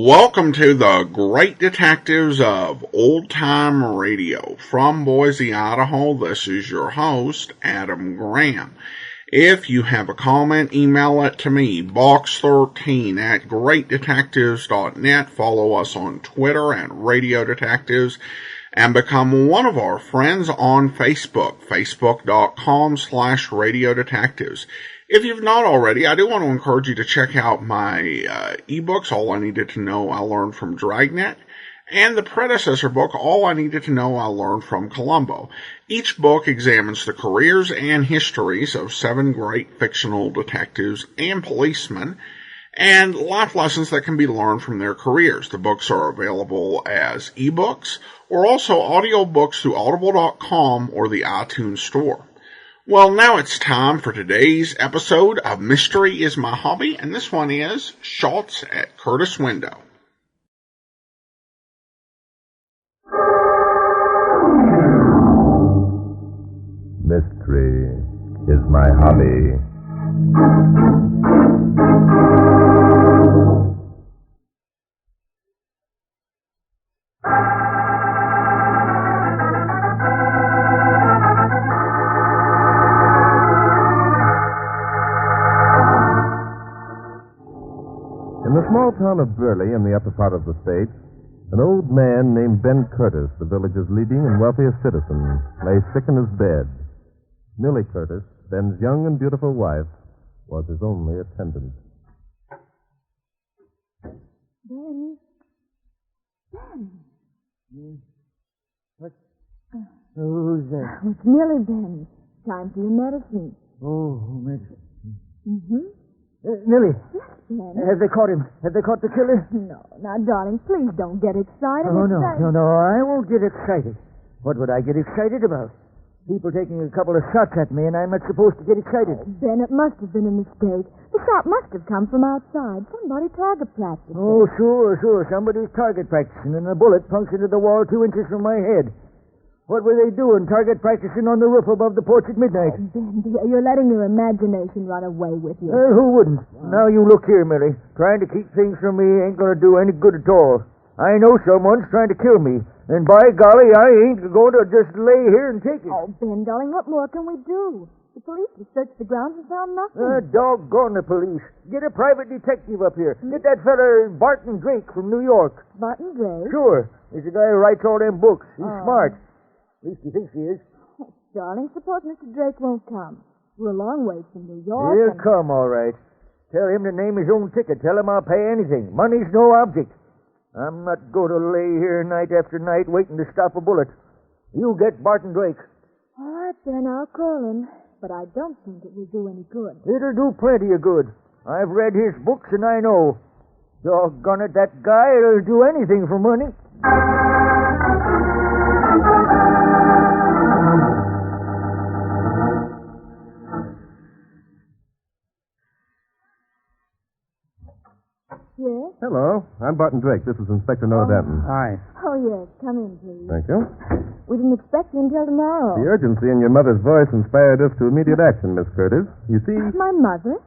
Welcome to the Great Detectives of Old Time Radio. From Boise, Idaho, this is your host, Adam Graham. If you have a comment, email it to me, box13 at greatdetectives.net. Follow us on Twitter at Radio Detectives, and become one of our friends on Facebook, facebook.com/Radio Detectives. If you've not already, I do want to encourage you to check out my ebooks, All I Needed to Know I Learned from Dragnet, and the predecessor book, All I Needed to Know I Learned from Columbo. Each book examines the careers and histories of 7 great fictional detectives and policemen, and life lessons that can be learned from their careers. The books are available as ebooks, or also audiobooks through audible.com or the iTunes Store. Well, now it's time for today's episode of Mystery is My Hobby, and this one is Shots at Curtis Window. Mystery is my hobby. In the small town of Burley in the upper part of the state, an old man named Ben Curtis, the village's leading and wealthiest citizen, lay sick in his bed. Millie Curtis, Ben's young and beautiful wife, was his only attendant. Ben? Who's that? Oh, it's Millie, Ben. Time for your medicine. Oh, medicine. Mm-hmm. Millie, Yes, Ben. have they caught him? Have they caught the killer? No. Now, darling, please don't get excited. Oh, It's no, I won't get excited. What would I get excited about? People taking a couple of shots at me, and I'm not supposed to get excited. Ben, it must have been a mistake. The shot must have come from outside. Somebody target practiced. Oh, sure. Somebody's target practicing, and a bullet punctured into the wall 2 inches from my head. What were they doing, target practicing on the roof above the porch at midnight? Oh, Ben, dear, you're letting your imagination run away with you. Who wouldn't? Now you look here, Millie. Trying to keep things from me ain't going to do any good at all. I know someone's trying to kill me, and by golly, I ain't going to just lay here and take it. Oh, Ben, darling, what more can we do? The police have searched the grounds and found nothing. Doggone the police. Get a private detective up here. Get that fella Barton Drake from New York. Barton Drake? Sure. He's the guy who writes all them books. He's Oh. smart. At least he thinks he is. Oh, darling, suppose Mr. Drake won't come. We're a long ways from New York. He'll and- come, all right. Tell him to name his own ticket. Tell him I'll pay anything. Money's no object. I'm not going to lay here night after night waiting to stop a bullet. You get Barton Drake. All right, Ben, I'll call him. But I don't think it will do any good. It'll do plenty of good. I've read his books and I know. Doggone it, that guy'll do anything for money. Yes? Hello, I'm Barton Drake. This is Inspector Noah Danton. Hi. Oh, yes. Come in, please. Thank you. We didn't expect you until tomorrow. The urgency in your mother's voice inspired us to immediate action, Miss Curtis. You see... My mother?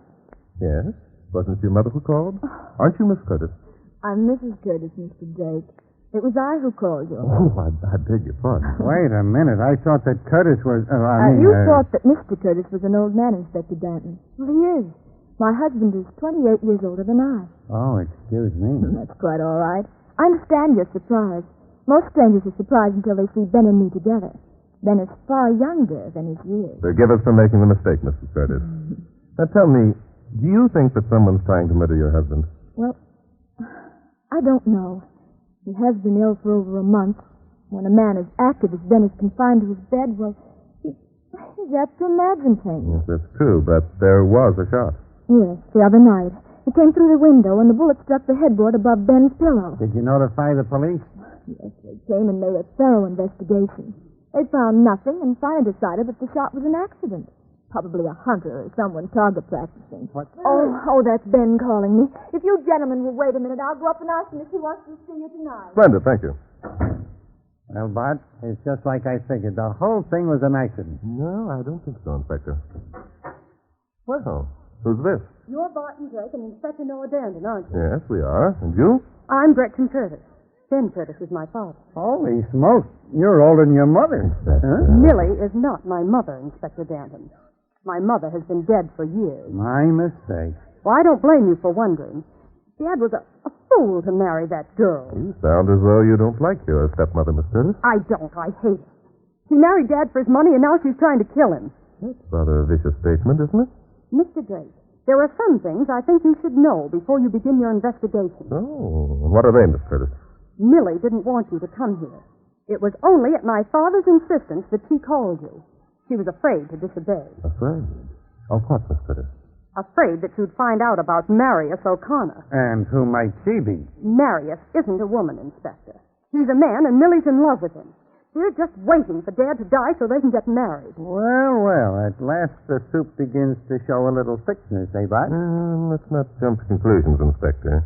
Yes? Wasn't it your mother who called? Aren't you Miss Curtis? I'm Mrs. Curtis, Mr. Drake. It was I who called you. Oh, I beg your pardon. Wait a minute. I thought that Curtis was... You thought that Mr. Curtis was an old man, Inspector Danton. Well, he is. My husband is 28 years older than I. Oh, excuse me. That's quite all right. I understand you're surprised. Most strangers are surprised until they see Ben and me together. Ben is far younger than his years. Forgive us for making the mistake, Mrs. Curtis. Now tell me, do you think that someone's trying to murder your husband? Well, I don't know. He has been ill for over a month. When a man as active as Ben is confined to his bed, well, he's apt to imagine things. Yes, that's true, but there was a shot. Yes, the other night. He came through the window and the bullet struck the headboard above Ben's pillow. Did you notify the police? Yes, they came and made a thorough investigation. They found nothing and finally decided that the shot was an accident. Probably a hunter or someone target practicing. What? Oh, that's Ben calling me. If you gentlemen will wait a minute, I'll go up and ask him if he wants to see you tonight. Splendid, thank you. Well, Bart, it's just like I figured. The whole thing was an accident. No, I don't think so, Inspector. Well, who's this? You're Barton Drake and Inspector Noah Dandon, aren't you? Yes, we are. And you? I'm Gretchen Curtis. Ben Curtis is my father. Holy smoke. You're older than your mother. Huh? Millie is not my mother, Inspector Dandon. My mother has been dead for years. My mistake. Well, I don't blame you for wondering. Dad was a fool to marry that girl. You sound as though you don't like your stepmother, Miss Curtis. I don't. I hate her. She married Dad for his money, and now she's trying to kill him. That's rather a vicious statement, isn't it? Mr. Drake, there are some things I think you should know before you begin your investigation. Oh, what are they, Miss Curtis? Millie didn't want you to come here. It was only at my father's insistence that she called you. She was afraid to disobey. Afraid? Of what, Miss Curtis? Afraid that you'd find out about Marius O'Connor. And who might she be? Marius isn't a woman, Inspector. He's a man, and Millie's in love with him. They're just waiting for Dad to die so they can get married. Well, at last the soup begins to show a little thickness, eh, Bart? Let's not jump to conclusions, Inspector.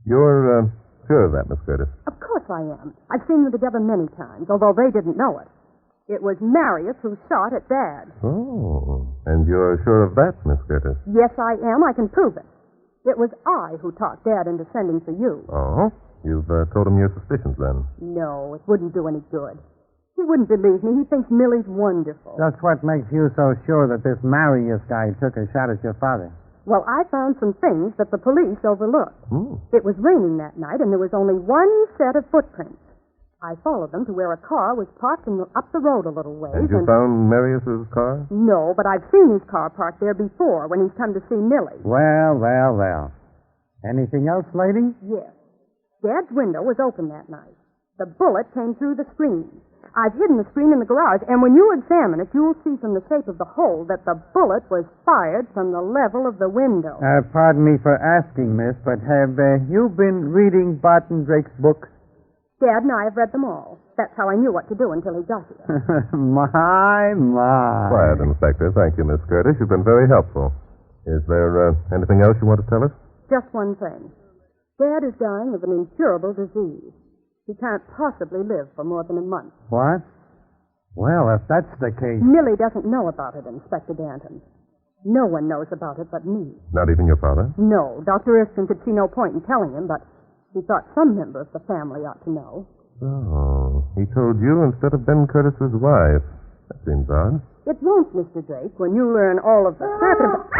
You're sure of that, Miss Curtis? Of course I am. I've seen them together many times, although they didn't know it. It was Marius who shot at Dad. Oh, and you're sure of that, Miss Curtis? Yes, I am. I can prove it. It was I who talked Dad into sending for you. Oh? You've told him your suspicions, then? No, it wouldn't do any good. He wouldn't believe me. He thinks Millie's wonderful. Just what makes you so sure that this Marius guy took a shot at your father? Well, I found some things that the police overlooked. It was raining that night, and there was only one set of footprints. I followed them to where a car was parked up the road a little ways. And you found Marius's car? No, but I've seen his car parked there before when he's come to see Millie. Well. Anything else, lady? Yes. Dad's window was open that night. The bullet came through the screen. I've hidden the screen in the garage, and when you examine it, you'll see from the shape of the hole that the bullet was fired from the level of the window. Pardon me for asking, miss, but have you been reading Barton Drake's books? Dad and I have read them all. That's how I knew what to do until he got here. My. Quiet, Inspector. Thank you, Miss Curtis. You've been very helpful. Is there anything else you want to tell us? Just one thing. Dad is dying of an incurable disease. He can't possibly live for more than a month. What? Well, if that's the case... Millie doesn't know about it, Inspector Danton. No one knows about it but me. Not even your father? No. Dr. Erskine could see no point in telling him, but he thought some member of the family ought to know. Oh, he told you instead of Ben Curtis's wife. That seems odd. It won't, Mr. Drake, when you learn all of the circumstances.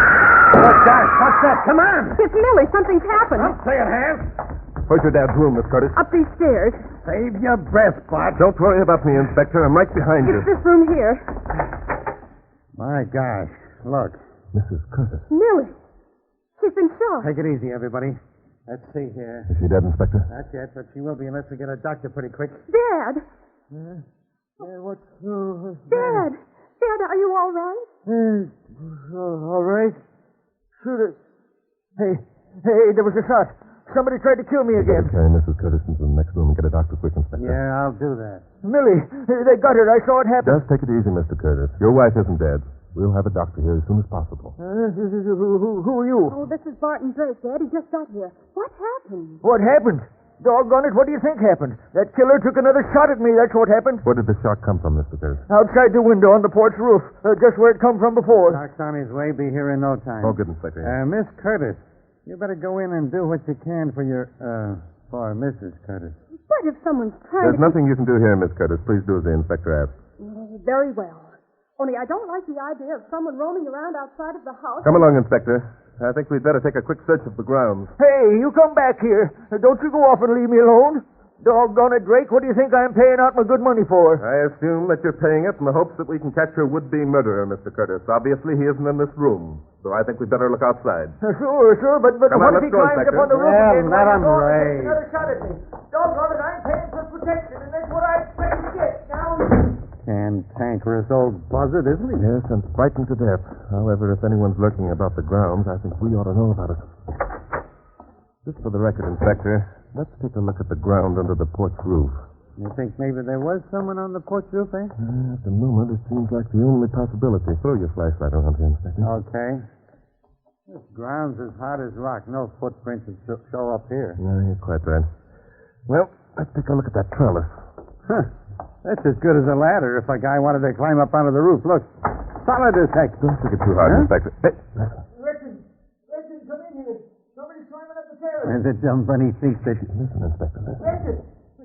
What's that? What's that? Come on! It's Millie. Something's happened. Don't say it has. Where's your dad's room, Miss Curtis? Up these stairs. Save your breath, Bart. Don't worry about me, Inspector. I'm right behind you. It's this room here. My gosh. Look. Mrs. Curtis. Millie. She's been shot. Take it easy, everybody. Let's see here. Is she dead, Inspector? Not yet, but she will be unless we get a doctor pretty quick. Dad. What's Dad. Dad, are you all right? All right. Sure. Hey, there was a shot. Somebody tried to kill me again. Carry Mrs. Curtis into the next room and get a doctor quick, Inspector. Yeah, I'll do that. Millie, they got her. I saw it happen. Just take it easy, Mr. Curtis. Your wife isn't dead. We'll have a doctor here as soon as possible. Who are you? Oh, this is Barton Drake, Dad. He just got here. What happened? What happened? Doggone it, what do you think happened? That killer took another shot at me. That's what happened. Where did the shot come from, Mr. Curtis? Outside the window on the porch roof. Just where it come from before. Doc's on his way. Be here in no time. Oh, good, Inspector. Miss Curtis, you better go in and do what you can for for Mrs. Curtis. What if someone's trying There's nothing you can do here, Miss Curtis. Please do as the inspector asks. Very well. Only I don't like the idea of someone roaming around outside of the house. Come along, Inspector. I think we'd better take a quick search of the grounds. Hey, you come back here. Don't you go off and leave me alone. Doggone it, Drake, what do you think I'm paying out my good money for? I assume that you're paying it in the hopes that we can catch your would-be murderer, Mr. Curtis. Obviously, he isn't in this room, so I think we'd better look outside. Sure, but Come on, what if let's he go, climbs Inspector. up on the roof Well, again? let him Takes rave. another shot at me. Doggone it, I'm paying for protection, and that's what I expect to get. Now... Cantankerous old buzzard, isn't he? Yes, and frightened to death. However, if anyone's lurking about the grounds, I think we ought to know about it. Just for the record, Inspector, let's take a look at the ground under the porch roof. You think maybe there was someone on the porch roof, eh? At the moment, it seems like the only possibility. Throw your flashlight around here, Inspector. Okay. This ground's as hard as rock. No footprints would show up here. No, you're quite right. Well, let's take a look at that trellis. Huh. That's as good as a ladder if a guy wanted to climb up onto the roof. Look, solid as heck. Don't take it too hard, Huh? Inspector. Hey, Listen, The dumb bunny thinks that... Listen, Inspector, listen. Gretchen!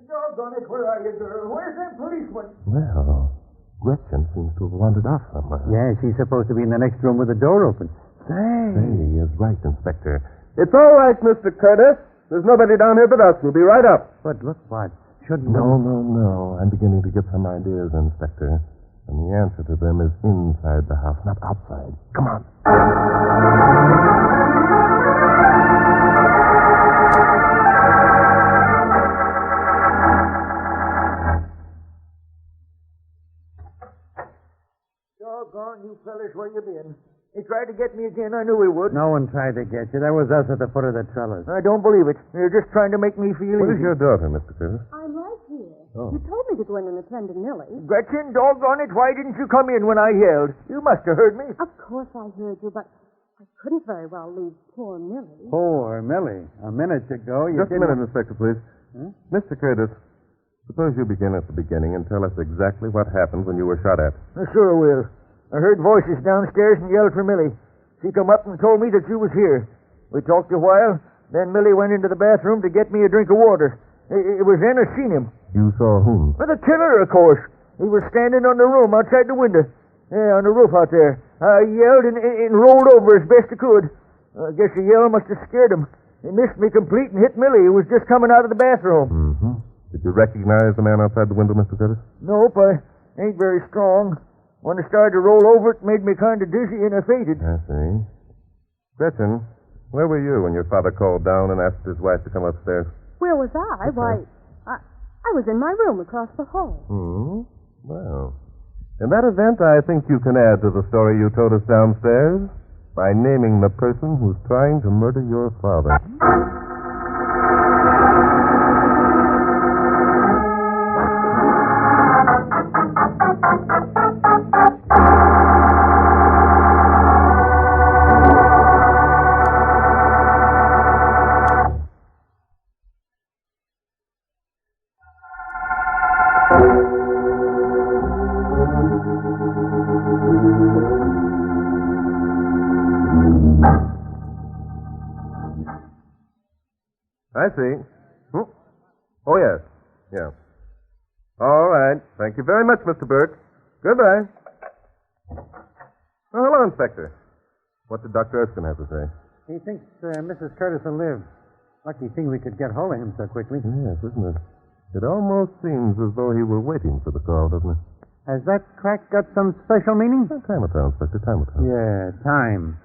Doggone it, where are you, girl? Where's that policeman? Well, Gretchen seems to have wandered off somewhere. Yeah, she's supposed to be in the next room with the door open. Say. He is right, Inspector. It's all right, Mr. Curtis. There's nobody down here but us. We'll be right up. But look, Bart, shouldn't... No. I'm beginning to get some ideas, Inspector. And the answer to them is inside the house, not outside. Come on. Doggone you fellas, where you been? He tried to get me again. I knew he would. No one tried to get you. That was us at the foot of the trellis. I don't believe it. You're just trying to make me feel What easy. is your daughter, Mr. Curtis? I'm right here. Oh. You told me to go in and attend to Millie. Gretchen, doggone it, why didn't you come in when I yelled? You must have heard me. Of course I heard you, but I couldn't very well leave poor Millie. Poor Millie. A minute ago, you Just a minute, Inspector, please. Huh? Mr. Curtis, suppose you begin at the beginning and tell us exactly what happened when you were shot at. I sure will. I heard voices downstairs and yelled for Millie. She come up and told me that you was here. We talked a while. Then Millie went into the bathroom to get me a drink of water. It was then I seen him. You saw whom? Well, the killer, of course. He was standing on the room outside the window. Yeah, on the roof out there. I yelled and rolled over as best I could. I guess the yell must have scared him. He missed me complete and hit Millie, who was just coming out of the bathroom. Mm-hmm. Did you recognize the man outside the window, Mr. Curtis? Nope, I ain't very strong. When I started to roll over, it made me kind of dizzy and I fainted. I see. Gretchen, where were you when your father called down and asked his wife to come upstairs? Where was I? Why, I was in my room across the hall. Well, in that event, I think you can add to the story you told us downstairs by naming the person who's trying to murder your father. I see. Oh, yes. Yeah. All right. Thank you very much, Mr. Burke. Goodbye. Oh, hello, Inspector. What did Dr. Erskine have to say? He thinks Mrs. Curtis will live. Lucky thing we could get hold of him so quickly. Yes, isn't it? It almost seems as though he were waiting for the call, doesn't it? Has that crack got some special meaning? Time will tell, Inspector. Time will tell. Yeah, time.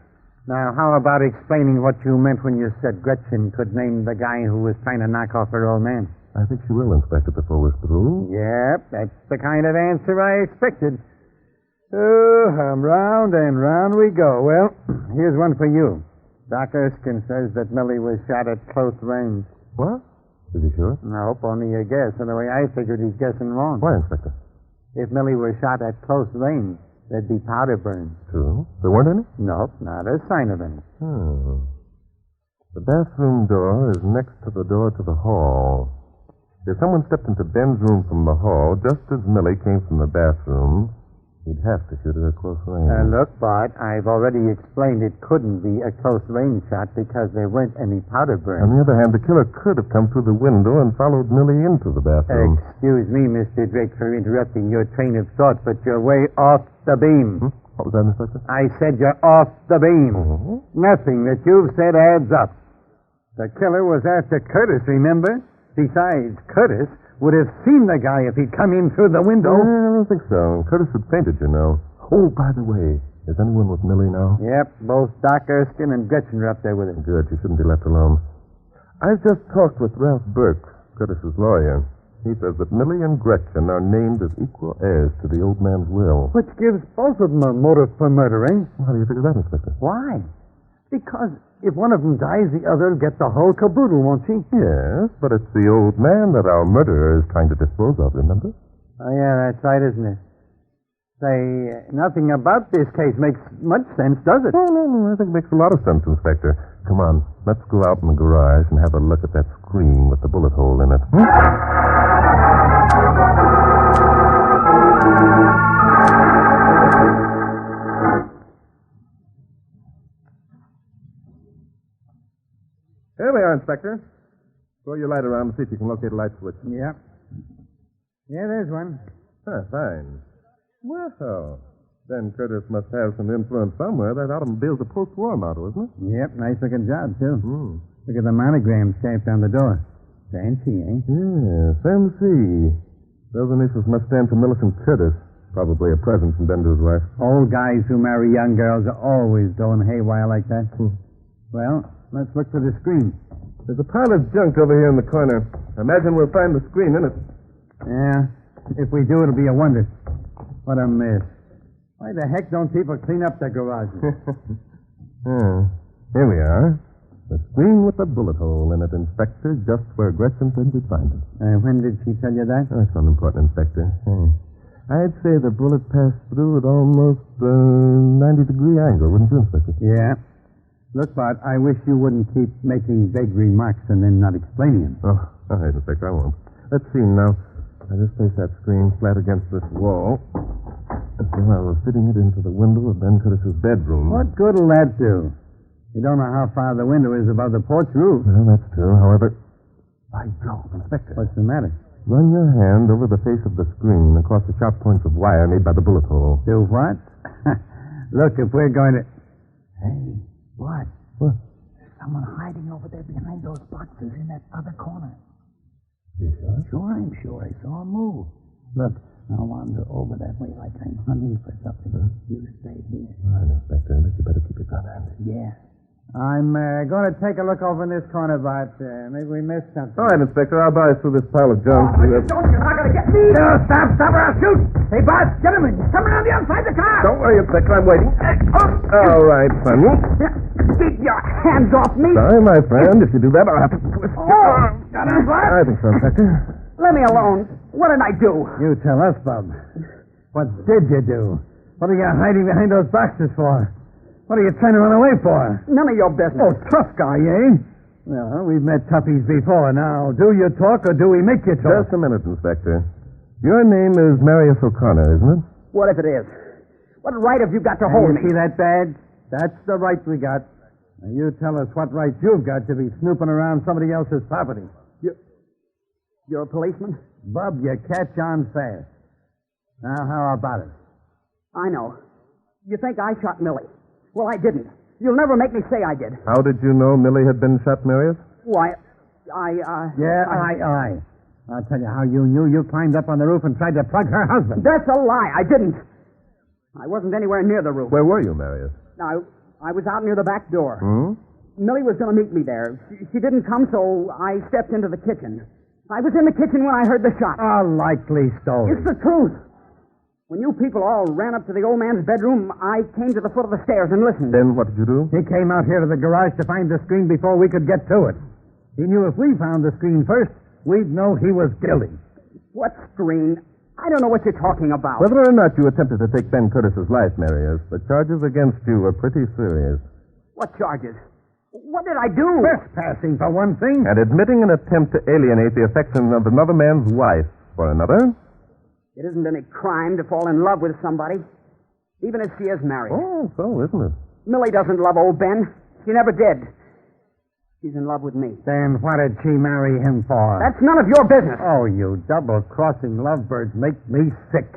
Now, how about explaining what you meant when you said Gretchen could name the guy who was trying to knock off her old man? I think she will, Inspector, before we're through. Yep, that's the kind of answer I expected. Oh, round and round we go. Well, here's one for you. Doc Erskine says that Millie was shot at close range. What? Is he sure? Nope, only a guess. And the way I figured, he's guessing wrong. Why, Inspector? If Millie were shot at close range, there'd be powder burns. True. There weren't any? Nope, not a sign of any. The bathroom door is next to the door to the hall. If someone stepped into Ben's room from the hall just as Millie came from the bathroom, he'd have to shoot her at close range. Look, Bart, I've already explained it couldn't be a close range shot because there weren't any powder burns. On the other hand, the killer could have come through the window and followed Millie into the bathroom. Excuse me, Mr. Drake, for interrupting your train of thought, but you're way off the beam. What was that, Inspector? I said you're off the beam. Nothing that you've said adds up. The killer was after Curtis, remember? Besides, Curtis would have seen the guy if he'd come in through the window. I don't think so. Curtis had fainted, you know. Oh, by the way, is anyone with Millie now? Yep, both Doc Erskine and Gretchen are up there with him. Good. She shouldn't be left alone. I've just talked with Ralph Burke, Curtis's lawyer. He says that Millie and Gretchen are named as equal heirs to the old man's will. Which gives both of them a motive for murdering. How do you figure that, Inspector? Why? Because if one of them dies, the other will get the whole caboodle, won't she? Yes, but it's the old man that our murderer is trying to dispose of, remember? Oh, yeah, that's right, isn't it? Say, nothing about this case makes much sense, does it? No, I think it makes a lot of sense, Inspector. Come on, let's go out in the garage and have a look at that screen with the bullet hole in it. Here we are, Inspector. Inspector. Throw your light around and see if you can locate a light switch. Yep. Yeah, there's one. Fine. Well, Ben Curtis must have some influence somewhere. That automobile's a post-war model, isn't it? Yep, nice-looking job, too. Look at the monogram stamped on the door. Fancy, eh? Yes, MC. Those initials must stand for Millicent Curtis. Probably a present from Ben to his wife. Old guys who marry young girls are always going haywire like that. Well, let's look for the screen. There's a pile of junk over here in the corner. I imagine we'll find the screen in it. Yeah, if we do, it'll be a wonder. What a mess. Why the heck don't people clean up their garages? Here we are. The screen with the bullet hole in it, Inspector, just where Gretchen said we'd find it. When did she tell you that? That's unimportant, Inspector. I'd say the bullet passed through at almost a 90-degree angle, wouldn't you, Inspector? Yeah. Look, Bart, I wish you wouldn't keep making vague remarks and then not explaining them. Oh, all right, Inspector, I won't. Let's see now. I just place that screen flat against this wall. Well, I was fitting it into the window of Ben Curtis's bedroom. What good will that do? You don't know how far the window is above the porch roof. Well, that's true. However, by Jove, Inspector. What's the matter? Run your hand over the face of the screen across the sharp points of wire made by the bullet hole. Do what? Look, if we're going to... Hey, what? What? There's someone hiding over there behind those boxes in that other corner. You sure? Sure, I'm sure. I saw him move. Look, I'll wander over that way like I'm hunting for something. You stay here. All right, Inspector, but you better keep your gun handy. Yeah. I'm going to take a look over in this corner, Bart. Maybe we missed something. All right, Inspector, I'll buy through this pile of junk. You're not going to get me. No, stop, or I'll shoot. Hey, Bart, gentlemen, come around the outside the car. Don't worry, Inspector, I'm waiting. All right, Sonny. Keep your hands off me. Sorry, my friend. If you do that, I'll have to twist you. Got it, Bart? I think so, Inspector. Let me alone. What did I do? You tell us, Bub. What did you do? What are you hiding behind those boxes for? What are you trying to run away for? None of your business. Oh, tough guy, eh? Well, we've met toughies before. Now, do you talk or do we make you talk? Just a minute, Inspector. Your name is Marius O'Connor, isn't it? What if it is? What right have you got to hold You me? see that badge? That's the right we got. Now, you tell us what right you've got to be snooping around somebody else's property. You're a policeman? Bub, you catch on fast. Now, how about it? I know. You think I shot Millie. Well, I didn't. You'll never make me say I did. How did you know Millie had been shot, Marius? Why, Yeah, I. I'll tell you how you knew. You climbed up on the roof and tried to plug her husband. That's a lie. I didn't. I wasn't anywhere near the roof. Where were you, Marius? I was out near the back door. Millie was going to meet me there. She didn't come, so I stepped into the kitchen. I was in the kitchen when I heard the shot. A likely story. It's the truth. When you people all ran up to the old man's bedroom, I came to the foot of the stairs and listened. Then what did you do? He came out here to the garage to find the screen before we could get to it. He knew if we found the screen first, we'd know he was guilty. What screen? I don't know what you're talking about. Whether or not you attempted to take Ben Curtis's life, Marius, the charges against you are pretty serious. What charges? What did I do? Trespassing, for one thing. And admitting an attempt to alienate the affection of another man's wife for another. It isn't any crime to fall in love with somebody, even if she is married. Oh, so isn't it? Millie doesn't love old Ben. She never did. She's in love with me. Then what did she marry him for? That's none of your business. Oh, you double-crossing lovebirds make me sick.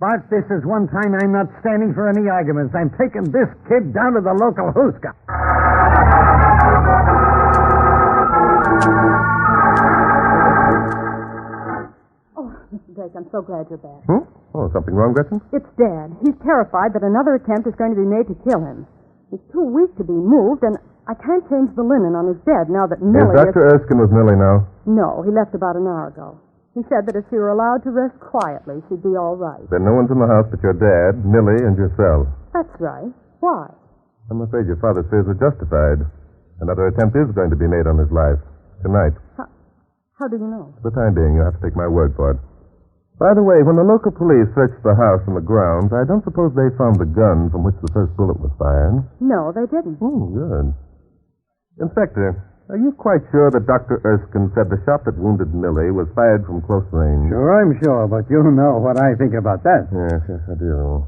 Bart, this is one time I'm not standing for any arguments. I'm taking this kid down to the local hooska. Mr. Drake, I'm so glad you're back. Oh, something wrong, Gretchen? It's Dad. He's terrified that another attempt is going to be made to kill him. He's too weak to be moved, and I can't change the linen on his bed now that Millie Is Dr. Erskine with Millie now? No, he left about an hour ago. He said that if she were allowed to rest quietly, she'd be all right. Then no one's in the house but your dad, Millie, and yourself. That's right. Why? I'm afraid your father's fears are justified. Another attempt is going to be made on his life. Tonight. How do you know? For the time being, you'll have to take my word for it. By the way, when the local police searched the house and the grounds, I don't suppose they found the gun from which the first bullet was fired. No, they didn't. Good. Inspector, are you quite sure that Dr. Erskine said the shot that wounded Millie was fired from close range? Sure, I'm sure, but you know what I think about that. Yes, I do.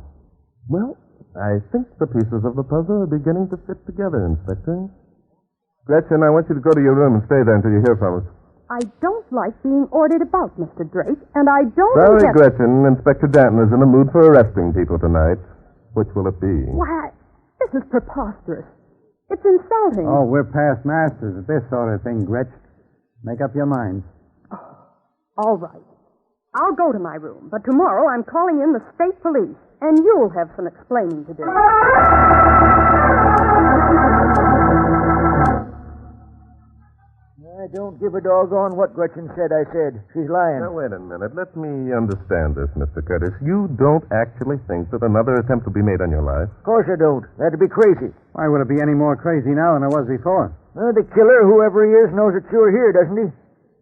Well, I think the pieces of the puzzle are beginning to fit together, Inspector. Gretchen, I want you to go to your room and stay there until you hear from us. I don't like being ordered about, Mr. Drake, and I don't Sorry, intend... Gretchen. Inspector Danton is in the mood for arresting people tonight. Which will it be? Why, this is preposterous. It's insulting. Oh, we're past masters at this sort of thing, Gretch. Make up your mind. All right. I'll go to my room, but tomorrow I'm calling in the state police, and you'll have some explaining to do. I don't give a doggone what Gretchen said I said. She's lying. Now, wait a minute. Let me understand this, Mr. Curtis. You don't actually think that another attempt will be made on your life? Of course I don't. That'd be crazy. Why would it be any more crazy now than it was before? The killer, whoever he is, knows that you're here, doesn't he?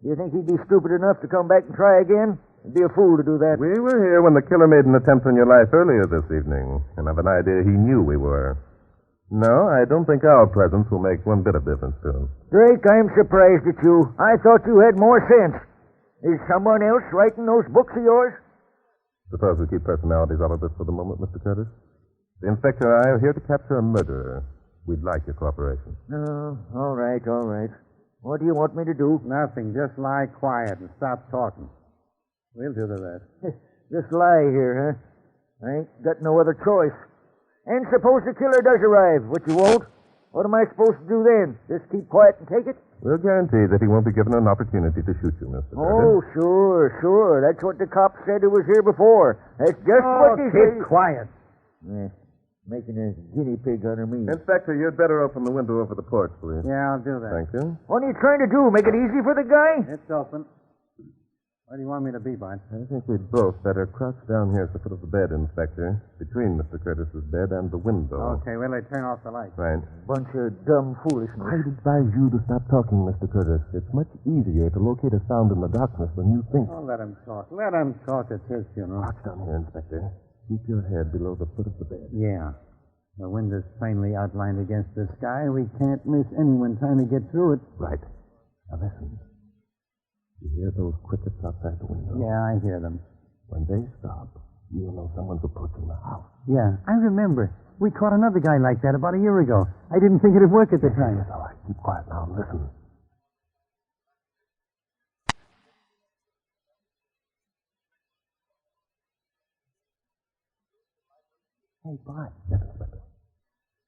You think he'd be stupid enough to come back and try again? He'd be a fool to do that. We were here when the killer made an attempt on your life earlier this evening, and I've an idea he knew we were. No, I don't think our presence will make one bit of difference to him. Drake, I'm surprised at you. I thought you had more sense. Is someone else writing those books of yours? Suppose we keep personalities out of this for the moment, Mr. Curtis. The inspector and I are here to capture a murderer. We'd like your cooperation. No, all right, all right. What do you want me to do? Nothing. Just lie quiet and stop talking. We'll do the rest. Just lie here, huh? I ain't got no other choice. And suppose the killer does arrive, which he won't. What am I supposed to do then? Just keep quiet and take it? We'll guarantee that he won't be given an opportunity to shoot you, Mr. Oh, Curtis. sure. That's what the cops said who was here before. That's just what they keep said. quiet. Making a guinea pig out of me. Inspector, you'd better open the window over the porch, please. Yeah, I'll do that. Thank you. What are you trying to do? Make it easy for the guy? It's open. Where do you want me to be, Bart? I think we'd both better crouch down here at the foot of the bed, Inspector, between Mr. Curtis's bed and the window. Okay, well, they turn off the light. Right. Bunch of dumb foolishness. I'd advise you to stop talking, Mr. Curtis. It's much easier to locate a sound in the darkness than you think. Oh, let him talk. Let him talk. It's his funeral. Crouch down here, Inspector. Keep your head below the foot of the bed. Yeah. The window's plainly outlined against the sky. We can't miss anyone trying to get through it. Right. Now listen. You hear those crickets outside the window? Yeah, I hear them. When they stop, you'll know someone's approaching the house. Yeah, I remember. We caught another guy like that about a year ago. I didn't think it'd work at the time. Yes, all right. Keep quiet now and listen. Hey, Bart, Yes, Inspector.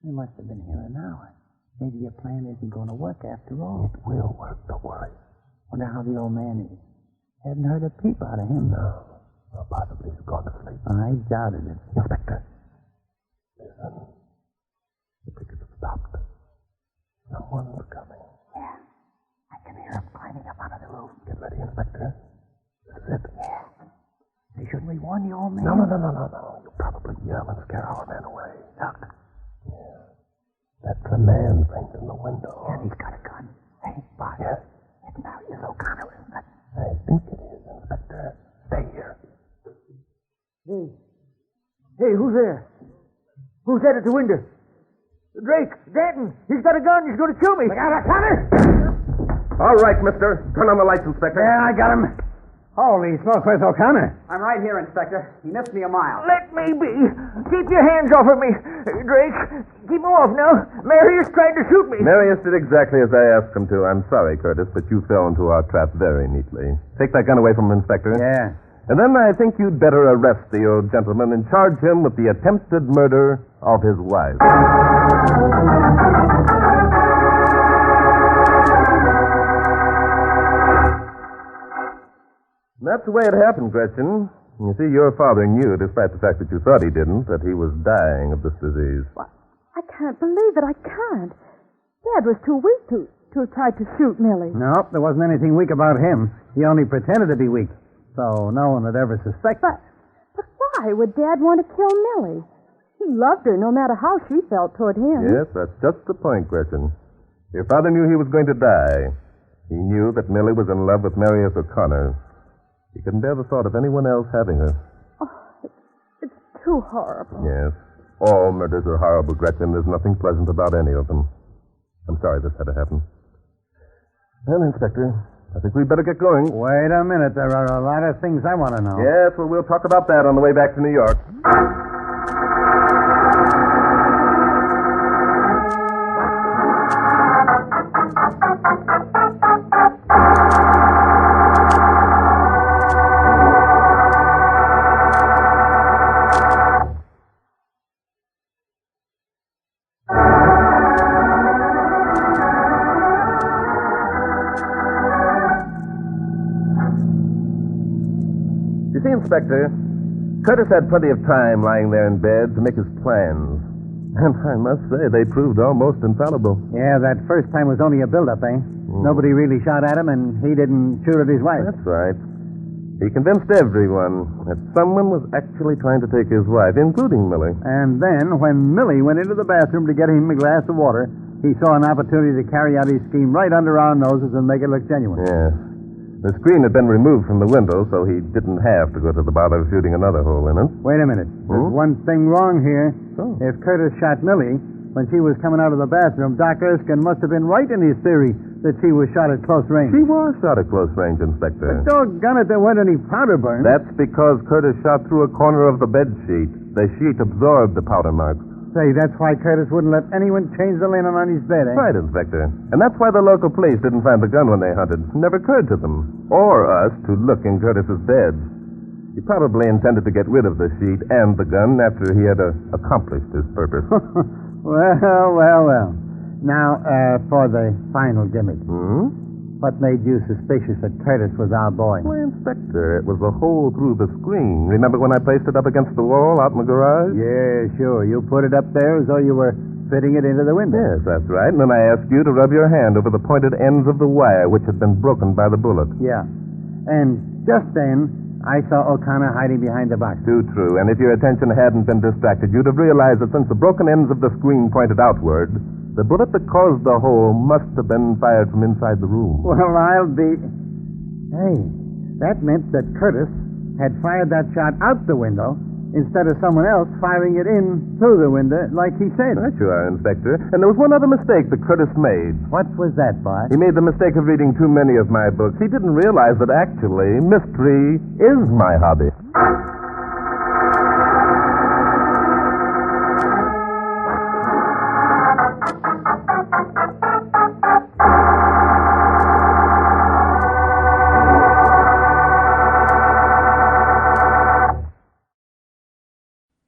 you must have been here an hour. Maybe your plan isn't going to work after all. It will work, don't worry. Wonder how the old man is. Haven't heard a peep out of him. No. Well, possibly he's gone to sleep. I doubted it. Inspector. Listen. The crickets have stopped. Someone's coming. Yeah. I can hear him climbing up out of the roof. Get ready, Inspector. This is it. Yeah. Say, shouldn't we warn the old man? No. You'll probably yell and scare our man away. Look. Yeah. That's a man framed in the window. Yeah, he's got a gun. Hey, Bart. Yes. It's Marius O'Connor, isn't it? I think it is, Inspector. Stay here. Hey, who's there? Who's that at the window? Drake, Danton, he's got a gun. He's going to kill me. All right, mister. Turn on the lights, Inspector. Yeah, I got him. Holy smoke, where's O'Connor? I'm right here, Inspector. He missed me a mile. Let me be. Keep your hands off of me. Drake, keep them off now. Marius tried to shoot me. Marius did exactly as I asked him to. I'm sorry, Curtis, but you fell into our trap very neatly. Take that gun away from him, Inspector. Yeah. And then I think you'd better arrest the old gentleman and charge him with the attempted murder of his wife. That's the way it happened, Gretchen. You see, your father knew, despite the fact that you thought he didn't, that he was dying of this disease. I can't believe it. I can't. Dad was too weak to have tried to shoot Millie. Nope, there wasn't anything weak about him. He only pretended to be weak. So no one would ever suspect it. But why would Dad want to kill Millie? He loved her no matter how she felt toward him. Yes, that's just the point, Gretchen. Your father knew he was going to die. He knew that Millie was in love with Marius O'Connor. He couldn't bear the thought of anyone else having her. Oh, it's too horrible. Yes. All murders are horrible, Gretchen. There's nothing pleasant about any of them. I'm sorry this had to happen. Well, Inspector, I think we'd better get going. Wait a minute. There are a lot of things I want to know. Yes, well, we'll talk about that on the way back to New York. You see, Inspector, Curtis had plenty of time lying there in bed to make his plans. And I must say, they proved almost infallible. Yeah, that first time was only a build-up, eh? Nobody really shot at him, and he didn't shoot at his wife. That's right. He convinced everyone that someone was actually trying to take his wife, including Millie. And then, when Millie went into the bathroom to get him a glass of water, he saw an opportunity to carry out his scheme right under our noses and make it look genuine. Yes. The screen had been removed from the window, so he didn't have to go to the bother of shooting another hole in it. Wait a minute. There's one thing wrong here. Oh. If Curtis shot Millie when she was coming out of the bathroom, Doc Erskine must have been right in his theory that she was shot at close range. She was shot at close range, Inspector. But doggone it, there weren't any powder burns. That's because Curtis shot through a corner of the bed sheet. The sheet absorbed the powder marks. Say, that's why Curtis wouldn't let anyone change the linen on his bed, eh? Right, Inspector. And that's why the local police didn't find the gun when they hunted. It never occurred to them, or us, to look in Curtis's bed. He probably intended to get rid of the sheet and the gun after he had accomplished his purpose. Well. Now, for the final gimmick. What made you suspicious that Curtis was our boy? Why, Inspector, it was the hole through the screen. Remember when I placed it up against the wall out in the garage? Yeah, sure. You put it up there as though you were fitting it into the window. Yes, that's right. And then I asked you to rub your hand over the pointed ends of the wire which had been broken by the bullet. Yeah. And just then, I saw O'Connor hiding behind the box. Too true. And if your attention hadn't been distracted, you'd have realized that since the broken ends of the screen pointed outward, the bullet that caused the hole must have been fired from inside the room. Well, I'll be... Hey, that meant that Curtis had fired that shot out the window instead of someone else firing it in through the window like he said. Right you are, Inspector. And there was one other mistake that Curtis made. What was that, Bart? He made the mistake of reading too many of my books. He didn't realize that actually mystery is my hobby.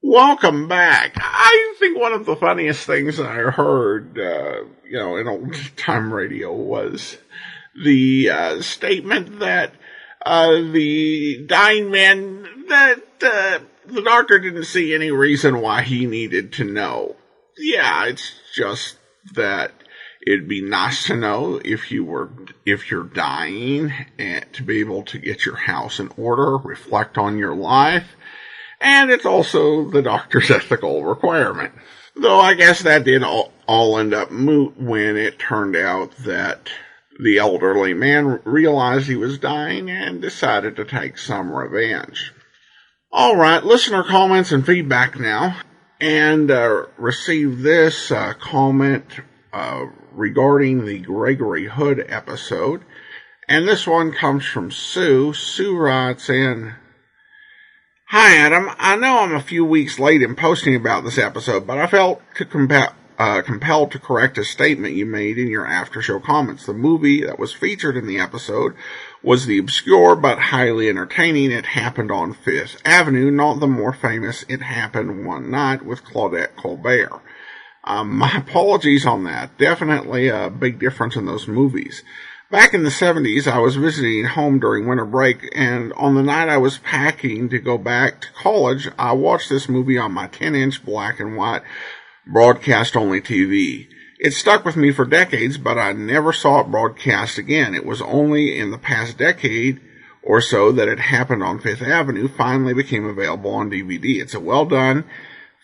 Welcome back. I think one of the funniest things I heard, in old-time radio was the statement that the dying man, that the doctor didn't see any reason why he needed to know. Yeah, it's just that it'd be nice to know if you're dying, and to be able to get your house in order, reflect on your life. And it's also the doctor's ethical requirement. Though I guess that did all end up moot when it turned out that the elderly man realized he was dying and decided to take some revenge. All right, listener comments and feedback now. And receive this comment regarding the Gregory Hood episode. And this one comes from Sue. Sue writes in... Hi, Adam. I know I'm a few weeks late in posting about this episode, but I felt compelled to correct a statement you made in your after-show comments. The movie that was featured in the episode was the obscure but highly entertaining It Happened on Fifth Avenue, not the more famous It Happened One Night with Claudette Colbert. My apologies on that. Definitely a big difference in those movies. Back in the 70s, I was visiting home during winter break, and on the night I was packing to go back to college, I watched this movie on my 10-inch black and white broadcast-only TV. It stuck with me for decades, but I never saw it broadcast again. It was only in the past decade or so that It Happened on Fifth Avenue finally became available on DVD. It's a well-done,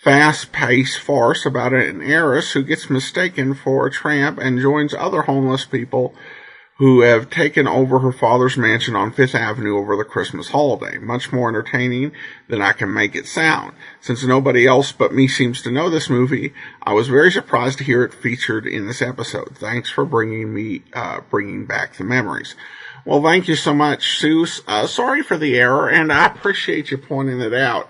fast-paced farce about an heiress who gets mistaken for a tramp and joins other homeless people who have taken over her father's mansion on Fifth Avenue over the Christmas holiday. Much more entertaining than I can make it sound. Since nobody else but me seems to know this movie, I was very surprised to hear it featured in this episode. Thanks for bringing back the memories. Well, thank you so much, Sue. Sorry for the error, and I appreciate you pointing it out.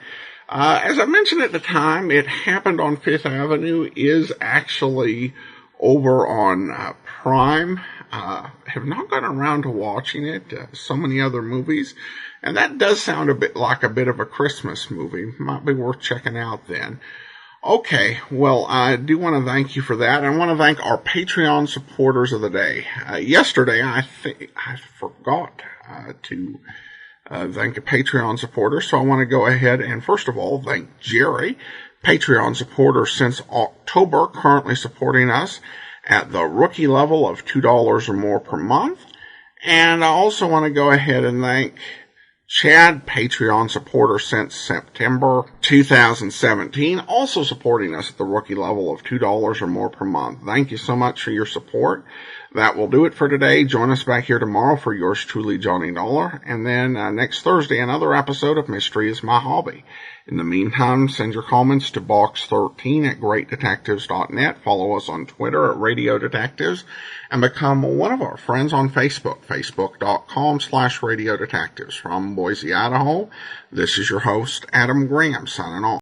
As I mentioned at the time, It Happened on Fifth Avenue is actually over on Prime. Have not gotten around to watching it. So many other movies. And that does sound a bit like a bit of a Christmas movie. Might be worth checking out then. Okay, well, I do want to thank you for that. I want to thank our Patreon supporters of the day. Yesterday, I forgot to thank a Patreon supporter. So I want to go ahead and first of all thank Jerry, Patreon supporter since October, currently supporting us at the rookie level of $2 or more per month. And I also want to go ahead and thank Chad, Patreon supporter since September 2017, also supporting us at the rookie level of $2 or more per month. Thank you so much for your support. That will do it for today. Join us back here tomorrow for yours truly, Johnny Dollar. And then next Thursday, another episode of Mystery is My Hobby. In the meantime, send your comments to box13 at greatdetectives.net. Follow us on Twitter at Radio Detectives. And become one of our friends on Facebook, facebook.com/Radio Detectives. From Boise, Idaho, this is your host, Adam Graham, signing off.